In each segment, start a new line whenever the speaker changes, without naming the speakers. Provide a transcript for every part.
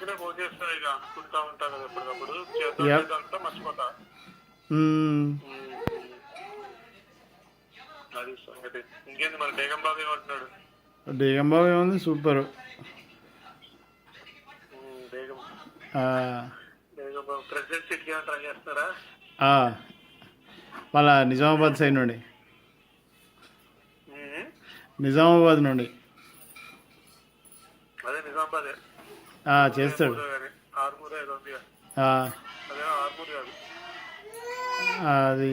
ఇప్పుడే ఫోన్ చేస్తాను ఇక అనుకుంటా ఉంటాను కదా ఎప్పటికప్పుడు చేద్దాం మర్చిపోతా. అది సంగతి. ఇంకేంది మరి బేగం బాబు ఏమంటున్నాడు?
బేగం బాబు ఏముంది, సూపర్.
బేగం బాబు ప్రెసిడెంట్ సీట్కి ఏమైనా ట్రై చేస్తారా?
వాళ్ళ నిజామాబాద్ సైడ్ నుండి. నిజామాబాద్ నుండి
అదే నిజామాబాద్
చేస్తాడు.
ఆర్మూర్ ఏదో ఉంది, అదే ఆర్మూర్ కాదు,
అది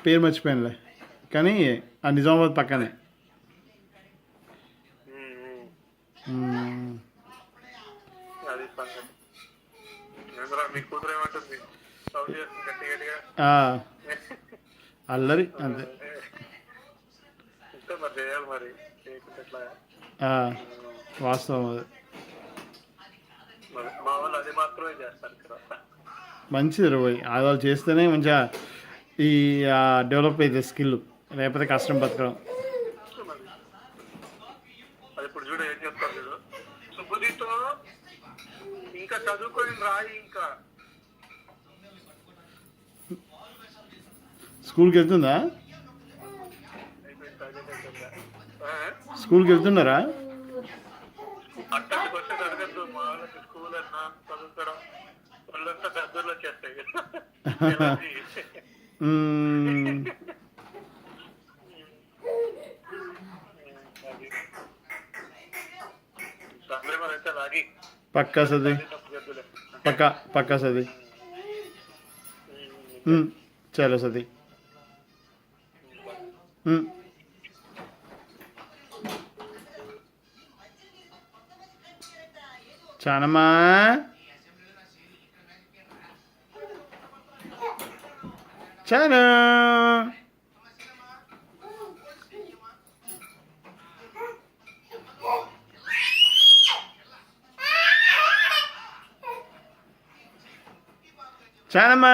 పేరు మర్చిపోయానులే, కానీ ఆ నిజామాబాద్ పక్కనే.
అది సంగతి. మీ కూతురు ఏమంటుంది? సౌండ్ చేస్తుంది గట్టి గట్టిగా.
అల్లరి అంతే.
మరి చేయాలి, మరి చేయకుండా
వాస్తవం అది.
మా వాళ్ళు అది మాత్రమే చేస్తారు ఇక్కడ.
మంచిది రోయ్, అది వాళ్ళు చేస్తేనే మంచిగా ఈ డెవలప్ అయితే స్కిల్, లేకపోతే కష్టం బతకడం.
అది ఇప్పుడు చూడ ఏం చెప్తారు చూడు, సుబుదితో ఇంకా చదువుకొని రాయి, ఇంకా
స్కూల్కి వెళ్తుందా? స్కూల్కి వెళ్తున్నారా?
అక్కడికి వచ్చి అడగద్దు, మా వాళ్ళకి స్కూల్ అన్నా చదువుకోవడం వాళ్ళంతా పెద్దలు వచ్చేస్తాయి.
పక్కా సది, పక్కా సది. చలో సది. చానమ్మా చాను, చానమ్మా.